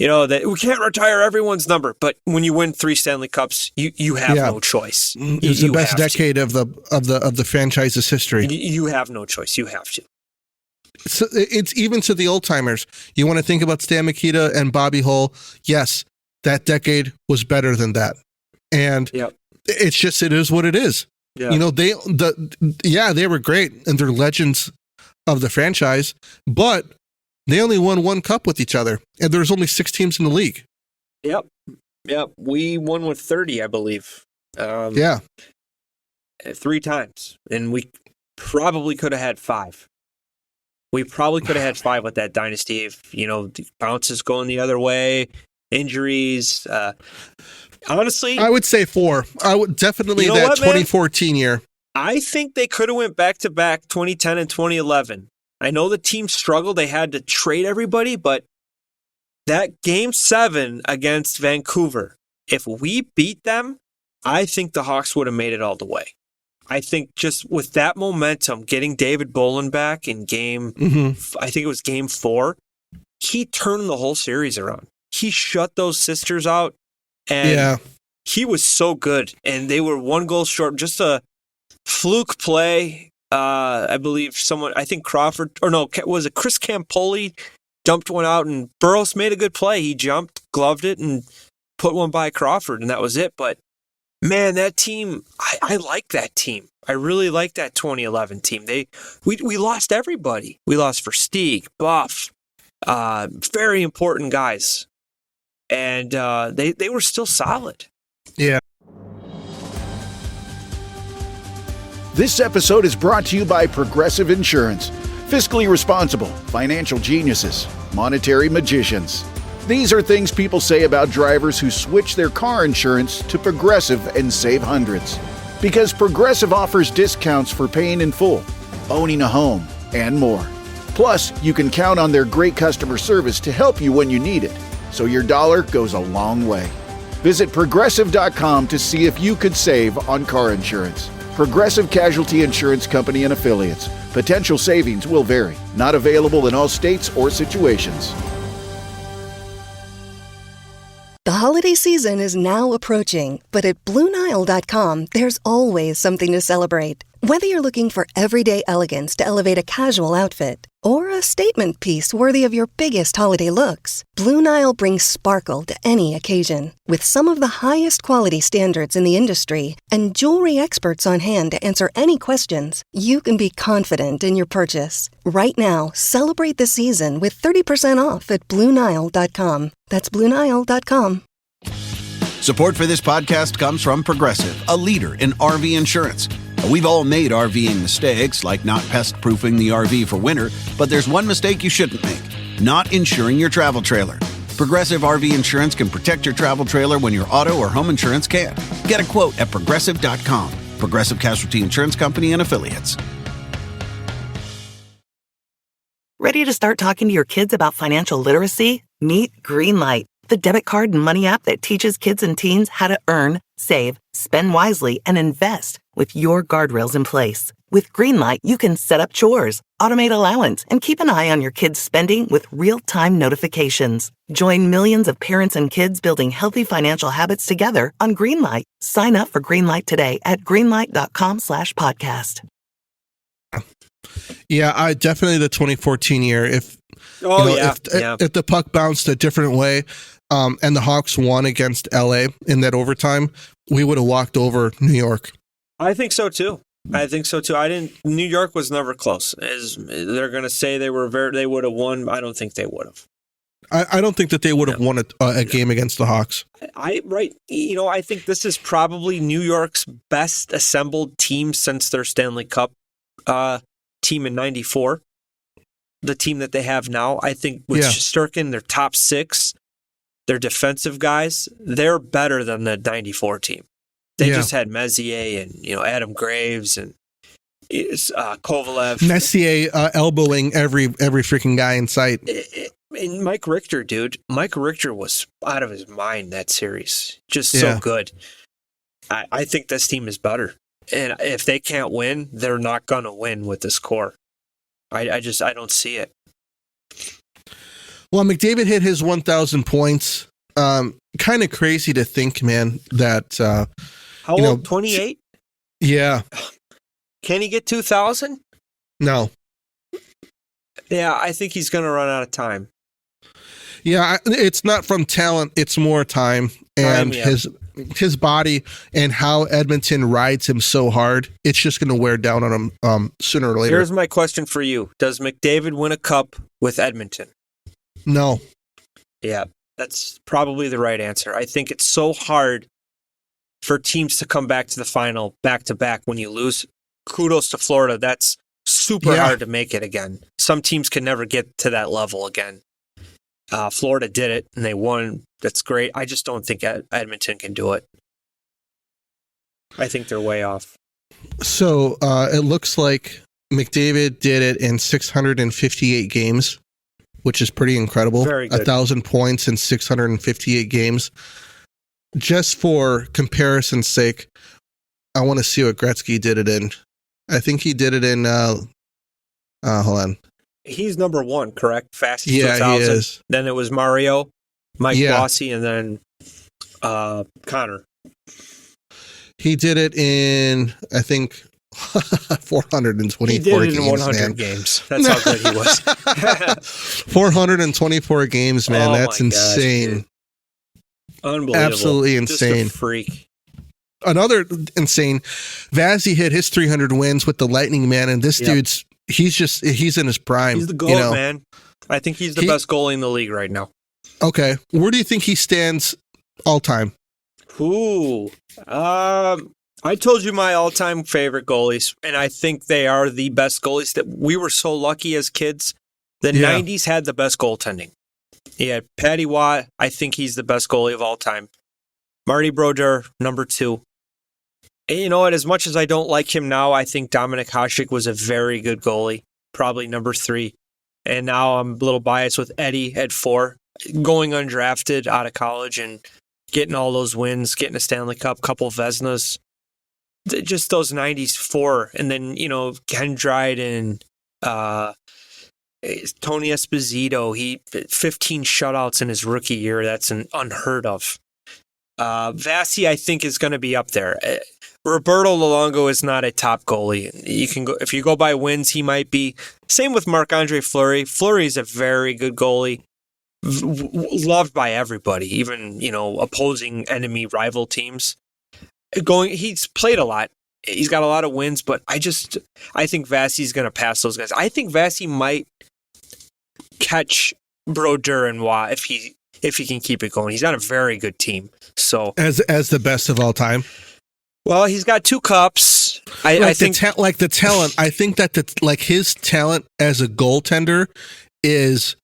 that we can't retire everyone's number. But when you win 3 Stanley Cups, you have no choice. It was the best decade of the franchise's history. You have no choice. You have to. So it's even to the old timers. You want to think about Stan Mikita and Bobby Hull. Yes, that decade was better than that. And it's just, it is what it is. Yeah. They were great and they're legends of the franchise, but they only won 1 cup with each other. And there's only 6 teams in the league. Yep. We won with 30, I believe. 3 times. And we probably could have had 5. We probably could have had 5 with that dynasty if, the bounces going the other way, injuries. Honestly, I would say 4. I would definitely 2014 year. I think they could have went back-to-back 2010 and 2011. I know the team struggled. They had to trade everybody, but that Game 7 against Vancouver, if we beat them, I think the Hawks would have made it all the way. I think just with that momentum, getting David Bolin back in I think it was Game 4, he turned the whole series around. He shut those sisters out, and he was so good. And they were 1 goal short, just a fluke play. I think Crawford, was it Chris Campoli dumped one out, and Burroughs made a good play. He jumped, gloved it, and put one by Crawford, and that was it. But Man, that team, I like that team. I really like that 2011 team. We lost everybody. We lost Versteeg, Buff, very important guys. And they were still solid. Yeah. This episode is brought to you by Progressive Insurance. Fiscally responsible, financial geniuses, monetary magicians. These are things people say about drivers who switch their car insurance to Progressive and save hundreds. Because Progressive offers discounts for paying in full, owning a home, and more. Plus, you can count on their great customer service to help you when you need it, so your dollar goes a long way. Visit Progressive.com to see if you could save on car insurance. Progressive Casualty Insurance Company and Affiliates. Potential savings will vary. Not available in all states or situations. The holiday season is now approaching, but at BlueNile.com, there's always something to celebrate. Whether you're looking for everyday elegance to elevate a casual outfit or a statement piece worthy of your biggest holiday looks, Blue Nile brings sparkle to any occasion. With some of the highest quality standards in the industry and jewelry experts on hand to answer any questions, you can be confident in your purchase. Right now, celebrate the season with 30% off at BlueNile.com. That's BlueNile.com. Support for this podcast comes from Progressive, a leader in RV insurance. We've all made RVing mistakes, like not pest-proofing the RV for winter, but there's one mistake you shouldn't make: not insuring your travel trailer. Progressive RV Insurance can protect your travel trailer when your auto or home insurance can't. Get a quote at Progressive.com. Progressive Casualty Insurance Company and Affiliates. Ready to start talking to your kids about financial literacy? Meet Greenlight, the debit card and money app that teaches kids and teens how to earn, save, spend wisely, and invest with your guardrails in place. With Greenlight, you can set up chores, automate allowance, and keep an eye on your kids' spending with real-time notifications. Join millions of parents and kids building healthy financial habits together on Greenlight. Sign up for Greenlight today at greenlight.com/podcast. Yeah, I definitely the 2014 year. If the puck bounced a different way, and the Hawks won against LA in that overtime, we would have walked over New York. I think so too. New York was never close. As they're going to say they would have won. I don't think they would have. I don't think that they would have won a game against the Hawks. I think this is probably New York's best assembled team since their Stanley Cup team in '94. The team that they have now, I think with Shesterkin, their top six, their defensive guys, they're better than the '94 team. They just had Messier and Adam Graves and Kovalev. Messier elbowing every freaking guy in sight. And Mike Richter, dude. Mike Richter was out of his mind that series. Just so good. I think this team is better. And if they can't win, they're not going to win with this core. I don't see it. Well, McDavid hit his 1,000 points. Kind of crazy to think, man, that... How old? 28? Yeah. Can he get 2,000? No. Yeah, I think he's going to run out of time. Yeah, it's not from talent. It's more time. And his body and how Edmonton rides him so hard, it's just going to wear down on him sooner or later. Here's my question for you. Does McDavid win a cup with Edmonton? No. Yeah, that's probably the right answer. I think it's so hard for teams to come back to the final back-to-back when you lose. Kudos to Florida. That's super hard to make it again. Some teams can never get to that level again. Florida did it, and they won. That's great. I just don't think Edmonton can do it. I think they're way off. So it looks like McDavid did it in 658 games, which is pretty incredible. Very good. 1,000 points in 658 games. Just for comparison's sake, I want to see what Gretzky did it in. I think he did it in, hold on. He's number one, correct? Fastest 2,000. He is. Then it was Mario, Mike Bossy, and then Connor. He did it in, I think, 424 games. He did it in 100 games. That's how good he was. 424 games, man. That's insane. Gosh, unbelievable. Absolutely insane. Just a freak. another insane, Vazzy hit his 300 wins with the Lightning, man, and this dude's he's in his prime. He's the GOAT, man. I think he's the best goalie in the league right now. Okay, where do you think he stands all time? Ooh, I told you my all-time favorite goalies, and I think they are the best goalies. That we were so lucky as kids. The 90s had the best goaltending. He had Patty Watt. I think he's the best goalie of all time. Marty Brodeur, number 2. And you know what? As much as I don't like him now, I think Dominik Hasek was a very good goalie, probably number 3. And now I'm a little biased with Eddie at 4, going undrafted out of college and getting all those wins, getting a Stanley Cup, couple Vezinas. Just those 90s 4. And then, Ken Dryden, Tony Esposito, he 15 shutouts in his rookie year. That's unheard of. Vasi, I think, is going to be up there. Roberto Luongo is not a top goalie. You can go if you go by wins, he might be. Same with Marc-Andre Fleury. Fleury is a very good goalie, loved by everybody, even opposing enemy rival teams. He's played a lot. He's got a lot of wins, but I think Vasi's going to pass those guys. I think Vasi might catch Brodeur and Watt if he can keep it going. He's on a very good team. So as the best of all time. Well, he's got 2 cups. I think the talent. I think that his talent as a goaltender is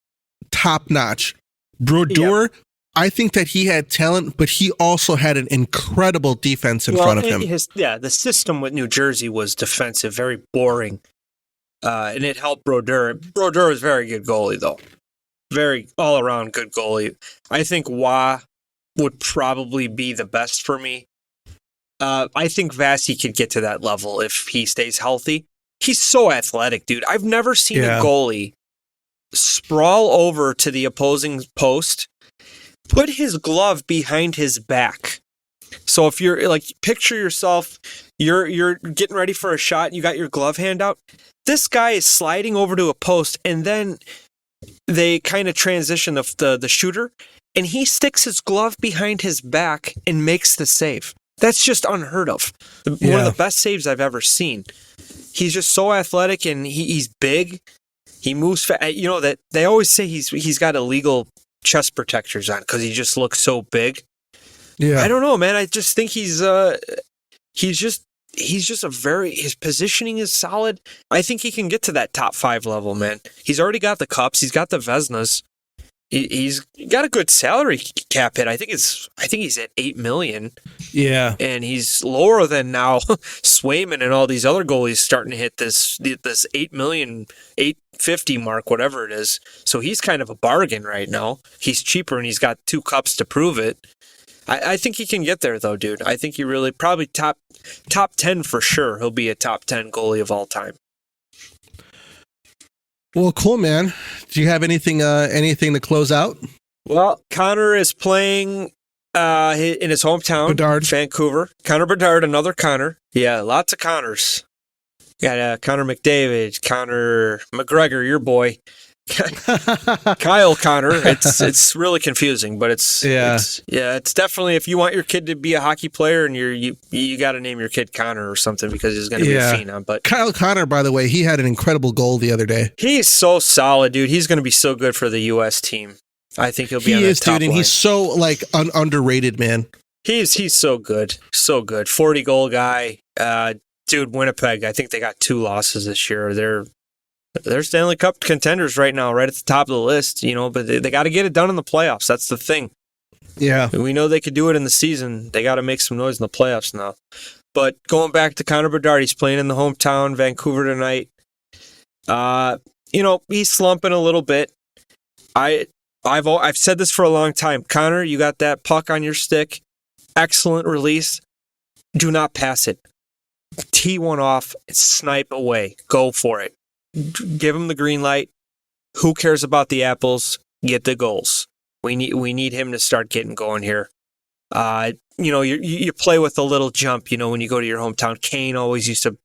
top notch. Brodeur, I think that he had talent, but he also had an incredible defense in front of him. The system with New Jersey was defensive, very boring, and it helped Brodeur. Brodeur is a very good goalie, though. Very all-around good goalie. I think Waugh would probably be the best for me. I think Vasi could get to that level if he stays healthy. He's so athletic, dude. I've never seen a goalie sprawl over to the opposing post, put his glove behind his back. So if you're picture yourself, you're getting ready for a shot, you got your glove hand out. This guy is sliding over to a post, and then they kind of transition the shooter, and he sticks his glove behind his back and makes the save. That's just unheard of. One of the best saves I've ever seen. He's just so athletic, and he's big. He moves fast. That they always say he's got illegal chest protectors on because he just looks so big. Yeah, I don't know, man. I just think he's just his positioning is solid. I think he can get to that top 5 level, man. He's already got the cups. He's got the Vezinas. He's got a good salary cap hit. I think he's at $8 million. Yeah, and he's lower than now Swayman and all these other goalies starting to hit this $8 million, $850 mark, whatever it is. So he's kind of a bargain right now. He's cheaper and he's got 2 cups to prove it. I think he can get there though, dude. I think he really probably top 10 for sure. He'll be a top 10 goalie of all time. Well, cool, man. Do you have anything to close out? Well, Connor is playing in his hometown, Bedard. Vancouver. Connor Bedard, another Connor. Yeah, lots of Connors. Got Connor McDavid, Connor McGregor, your boy. Kyle Connor. It's really confusing, but it's definitely, if you want your kid to be a hockey player, and you got to name your kid Connor or something because he's going to be a phenom. But Kyle Connor, by the way, he had an incredible goal the other day. He's so solid, dude. He's going to be so good for the U.S. team. I think he'll be on the top line. And he's so underrated, man. He's so good, 40 goal guy. Dude, Winnipeg. I think they got 2 losses this year. They're Stanley Cup contenders right now, right at the top of the list, but they got to get it done in the playoffs. That's the thing. Yeah. We know they could do it in the season. They got to make some noise in the playoffs now. But going back to Connor Bedard, he's playing in the hometown, Vancouver tonight. He's slumping a little bit. I've said this for a long time. Connor, you got that puck on your stick. Excellent release. Do not pass it. Tee one off, snipe away. Go for it. Give him the green light. Who cares about the apples? Get the goals. We need him to start getting going here. You play with a little jump. When you go to your hometown. Kane always used to,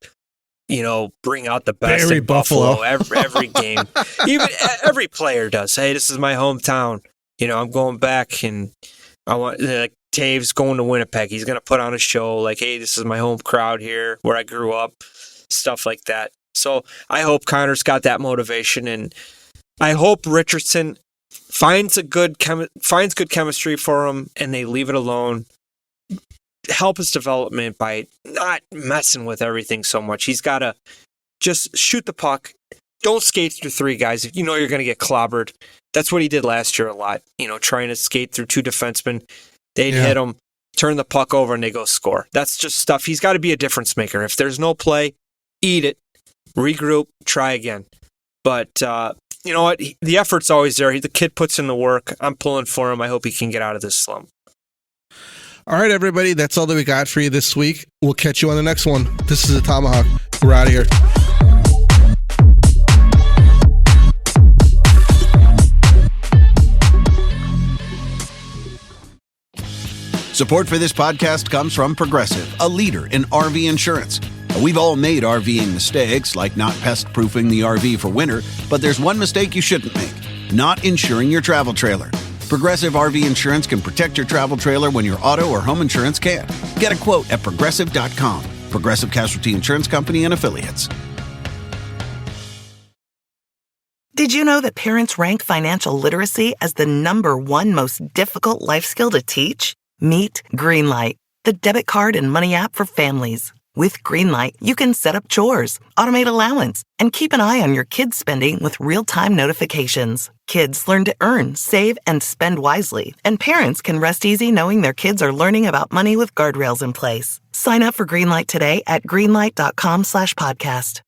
bring out the best Barry in Buffalo every game. Even every player does. Hey, this is my hometown. I'm going back, and I want Taves going to Winnipeg. He's going to put on a show like, hey, this is my home crowd here where I grew up, stuff like that. So I hope Connor's got that motivation, and I hope Richardson finds good chemistry for him, and they leave it alone. Help his development by not messing with everything so much. He's got to just shoot the puck. Don't skate through three guys if you know you're going to get clobbered. That's what he did last year a lot, trying to skate through two defensemen. They'd hit him, turn the puck over, and they go score. That's just stuff. He's got to be a difference maker. If there's no play, eat it, regroup, try again. But you know what? The effort's always there. The kid puts in the work. I'm pulling for him. I hope he can get out of this slump. All right, everybody. That's all that we got for you this week. We'll catch you on the next one. This is the Tomahawk. We're out of here. Support for this podcast comes from Progressive, a leader in RV insurance. We've all made RVing mistakes, like not pest-proofing the RV for winter, but there's one mistake you shouldn't make: not insuring your travel trailer. Progressive RV Insurance can protect your travel trailer when your auto or home insurance can't. Get a quote at Progressive.com. Progressive Casualty Insurance Company and Affiliates. Did you know that parents rank financial literacy as the #1 most difficult life skill to teach? Meet Greenlight, the debit card and money app for families. With Greenlight, you can set up chores, automate allowance, and keep an eye on your kids' spending with real-time notifications. Kids learn to earn, save, and spend wisely, and parents can rest easy knowing their kids are learning about money with guardrails in place. Sign up for Greenlight today at greenlight.com/podcast.